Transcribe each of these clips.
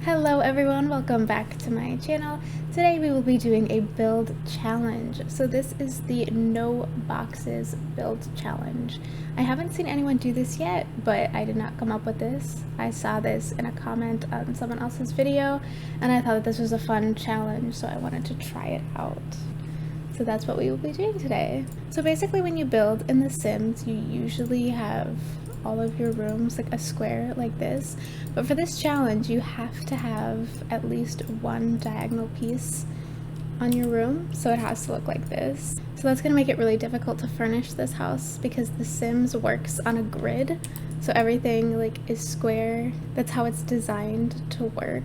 Hello everyone, welcome back to my channel. Today we will be doing a build challenge. So this is the no boxes build challenge. I haven't seen anyone do this yet, but I did not come up with this. I saw this in a comment on someone else's video and I thought that this was a fun challenge, so I wanted to try it out. So that's what we will be doing today. So basically when you build in The Sims, you usually have all of your rooms like a square like this, but for this challenge you have to have at least one diagonal piece on your room, so it has to look like this. So that's going to make it really difficult to furnish this house because The Sims works on a grid, so everything like is square. That's how it's designed to work,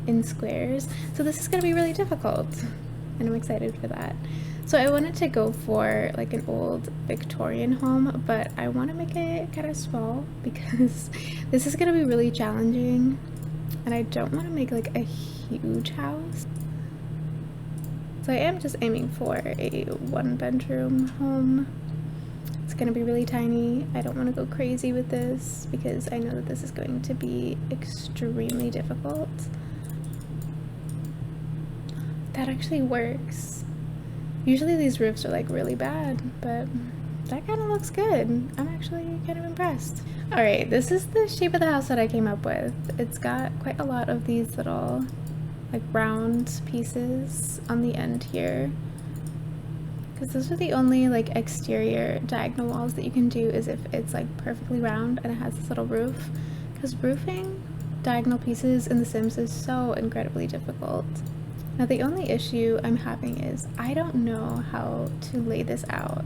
in squares. So this is going to be really difficult and I'm excited for that. So I wanted to go for like an old Victorian home, but I want to make it kind of small because this is going to be really challenging and I don't want to make like a huge house. So I am just aiming for a 1-bedroom home. It's going to be really tiny. I don't want to go crazy with this because I know that this is going to be extremely difficult. That actually works. Usually these roofs are like really bad, but that kind of looks good. I'm actually kind of impressed. Alright, this is the shape of the house that I came up with. It's got quite a lot of these little like round pieces on the end here. Because those are the only like exterior diagonal walls that you can do, is if it's like perfectly round and it has this little roof. Because roofing diagonal pieces in The Sims is so incredibly difficult. Now the only issue I'm having is I don't know how to lay this out.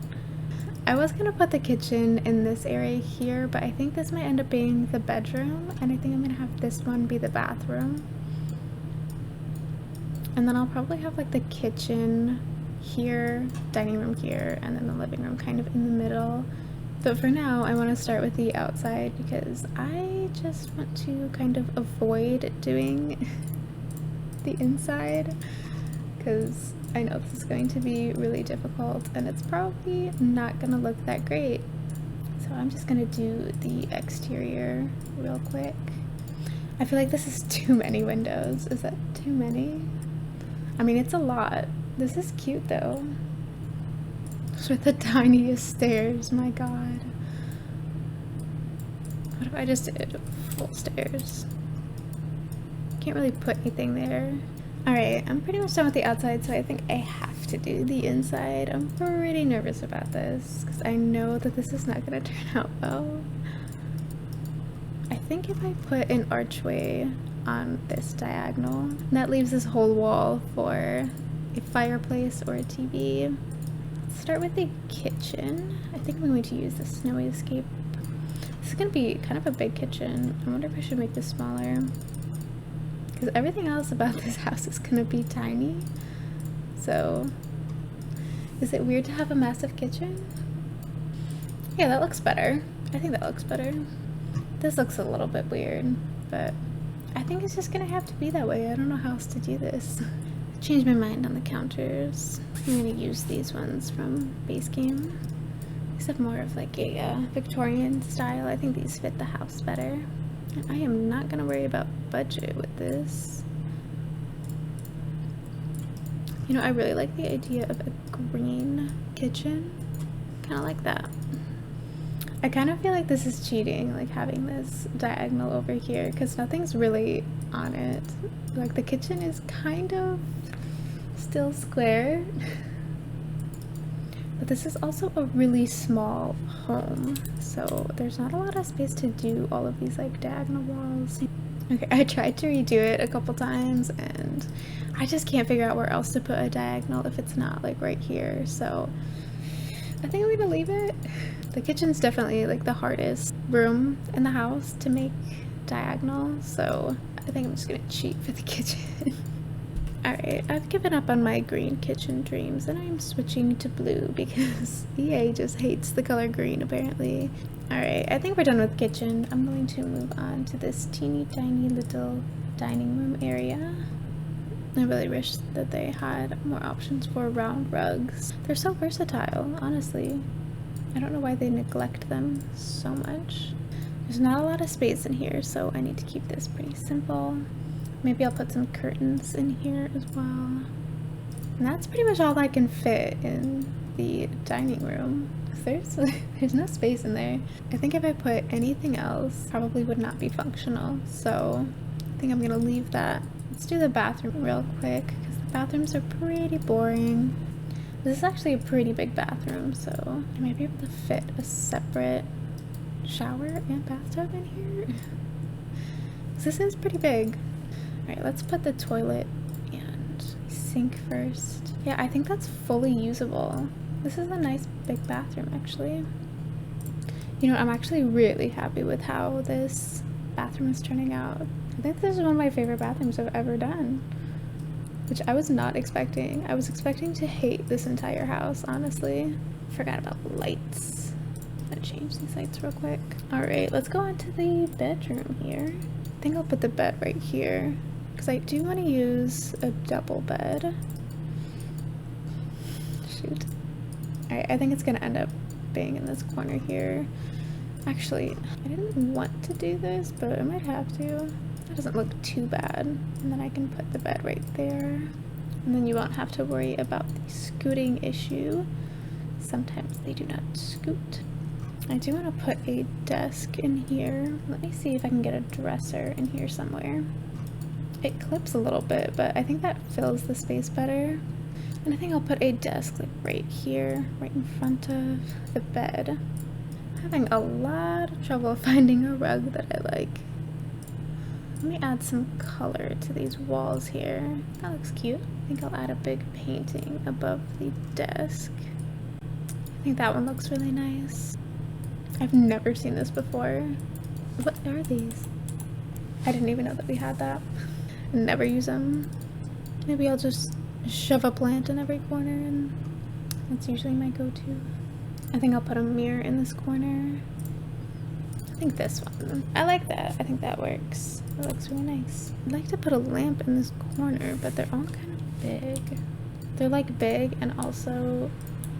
I was gonna put the kitchen in this area here, but I think this might end up being the bedroom, and I think I'm gonna have this one be the bathroom. And then I'll probably have like the kitchen here, dining room here, and then the living room kind of in the middle. But for now, I want to start with the outside because I just want to kind of avoid doing the inside because I know this is going to be really difficult and it's probably not gonna look that great. So I'm just gonna do the exterior real quick. I feel like this is too many windows. Is that too many? I mean, it's a lot. This is cute though. With the tiniest stairs, my god. What if I just did full stairs? Can't really put anything there. Alright, I'm pretty much done with the outside, so I think I have to do the inside. I'm pretty nervous about this because I know that this is not going to turn out well. I think if I put an archway on this diagonal, that leaves this whole wall for a fireplace or a TV. Let's start with the kitchen. I think I'm going to use the snowy escape. This is going to be kind of a big kitchen. I wonder if I should make this smaller. Because everything else about this house is gonna be tiny. So, is it weird to have a massive kitchen? Yeah, that looks better. I think that looks better. This looks a little bit weird, but I think it's just gonna have to be that way. I don't know how else to do this. I changed my mind on the counters. I'm gonna use these ones from base game. These have more of like a Victorian style. I think these fit the house better. And I am not going to worry about budget with this. You know, I really like the idea of a green kitchen. Kind of like that. I kind of feel like this is cheating, like having this diagonal over here, because nothing's really on it. Like the kitchen is kind of still square. But this is also a really small home, so there's not a lot of space to do all of these like diagonal walls. Okay, I tried to redo it a couple times and I just can't figure out where else to put a diagonal if it's not like right here, so I think I'm gonna leave it. The kitchen's definitely like the hardest room in the house to make diagonal, so I think I'm just gonna cheat for the kitchen. Alright, I've given up on my green kitchen dreams and I'm switching to blue because EA just hates the color green apparently. Alright, I think we're done with kitchen. I'm going to move on to this teeny tiny little dining room area. I really wish that they had more options for round rugs. They're so versatile, honestly. I don't know why they neglect them so much. There's not a lot of space in here, so I need to keep this pretty simple. Maybe I'll put some curtains in here as well. And that's pretty much all I can fit in the dining room. There's no space in there. I think if I put anything else, probably would not be functional. So I think I'm gonna leave that. Let's do the bathroom real quick because the bathrooms are pretty boring. This is actually a pretty big bathroom, so I might be able to fit a separate shower and bathtub in here. This is pretty big. Alright, let's put the toilet and sink first. Yeah, I think that's fully usable. This is a nice big bathroom, actually. You know, I'm actually really happy with how this bathroom is turning out. I think this is one of my favorite bathrooms I've ever done, which I was not expecting. I was expecting to hate this entire house, honestly. Forgot about lights. I'm gonna change these lights real quick. Alright, let's go into the bedroom here. I think I'll put the bed right here because I do want to use a double bed. Shoot. Alright, I think it's gonna end up being in this corner here. Actually, I didn't want to do this, but I might have to. That doesn't look too bad. And then I can put the bed right there. And then you won't have to worry about the scooting issue. Sometimes they do not scoot. I do want to put a desk in here. Let me see if I can get a dresser in here somewhere. It clips a little bit, but I think that fills the space better. And I think I'll put a desk like right here, right in front of the bed. I'm having a lot of trouble finding a rug that I like. Let me add some color to these walls here. That looks cute. I think I'll add a big painting above the desk. I think that one looks really nice. I've never seen this before. What are these? I didn't even know that we had that. Never use them. Maybe I'll just shove a plant in every corner, and that's usually my go-to. I think I'll put a mirror in this corner. I think this one. I like that. I think that works. It looks really nice. I'd like to put a lamp in this corner, but they're all kind of big. They're like big and also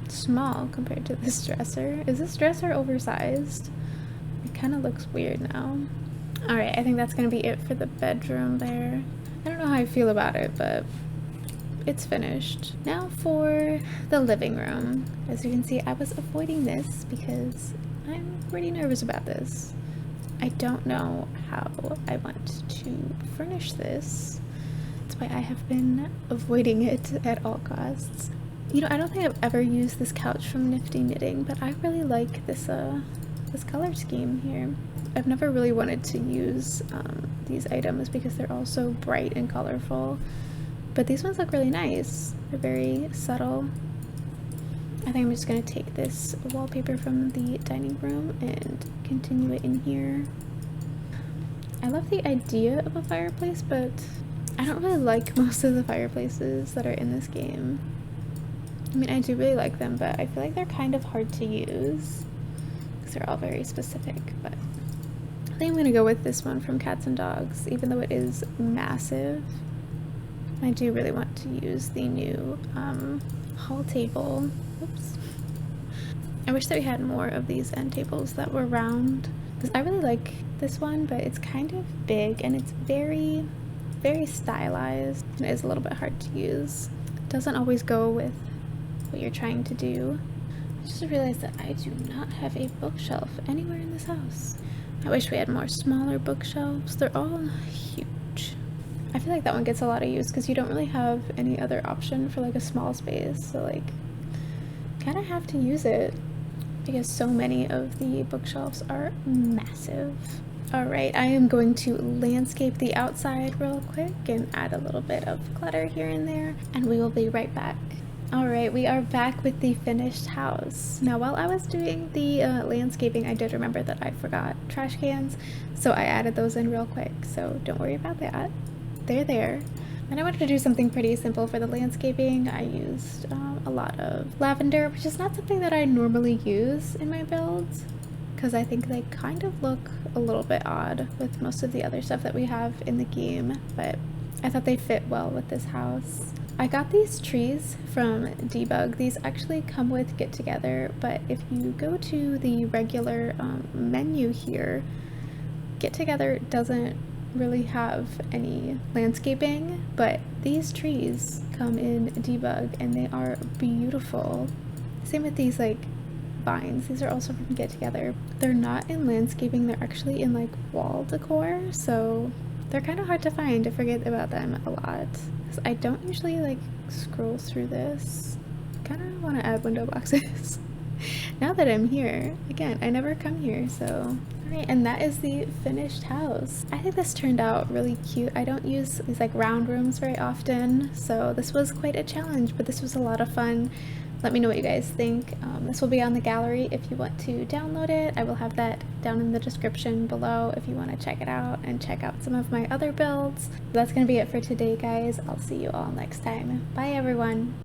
small compared to this dresser. Is this dresser oversized? It kind of looks weird now. Alright, I think that's gonna be it for the bedroom there. I don't know how I feel about it, but it's finished. Now for the living room. As you can see, I was avoiding this because I'm pretty nervous about this. I don't know how I want to furnish this. That's why I have been avoiding it at all costs. You know, I don't think I've ever used this couch from Nifty Knitting, but I really like this this color scheme here. I've never really wanted to use these items because they're all so bright and colorful, but these ones look really nice. They're very subtle. I think I'm just gonna take this wallpaper from the dining room and continue it in here. I love the idea of a fireplace, but I don't really like most of the fireplaces that are in this game. I mean, I do really like them, but I feel like they're kind of hard to use because they're all very specific. But I think I'm gonna go with this one from Cats and Dogs, even though it is massive. I do really want to use the new hall table. Oops. I wish that we had more of these end tables that were round, because I really like this one, but it's kind of big and it's very, very stylized and it is a little bit hard to use. It doesn't always go with what you're trying to do. I just realized that I do not have a bookshelf anywhere in this house. I wish we had more smaller bookshelves. They're all huge. I feel like that one gets a lot of use because you don't really have any other option for like a small space, so like kind of have to use it because so many of the bookshelves are massive. Alright, I am going to landscape the outside real quick and add a little bit of clutter here and there, and we will be right back. Alright, we are back with the finished house. Now while I was doing the landscaping, I did remember that I forgot trash cans, so I added those in real quick, so don't worry about that. They're there. And I wanted to do something pretty simple for the landscaping. I used a lot of lavender, which is not something that I normally use in my builds, because I think they kind of look a little bit odd with most of the other stuff that we have in the game, but I thought they fit well with this house. I got these trees from Debug. These actually come with Get Together, but if you go to the regular menu here, Get Together doesn't really have any landscaping, but these trees come in debug and they are beautiful. Same with these like vines. These are also from Get Together. They're not in landscaping, they're actually in like wall decor, so they're kind of hard to find. I forget about them a lot. I don't usually like scroll through this. I kind of want to add window boxes. Now that I'm here, again, I never come here, so. Alright, and that is the finished house. I think this turned out really cute. I don't use these like round rooms very often, so this was quite a challenge, but this was a lot of fun. Let me know what you guys think. This will be on the gallery if you want to download it. I will have that down in the description below if you want to check it out and check out some of my other builds. That's going to be it for today, guys. I'll see you all next time. Bye, everyone.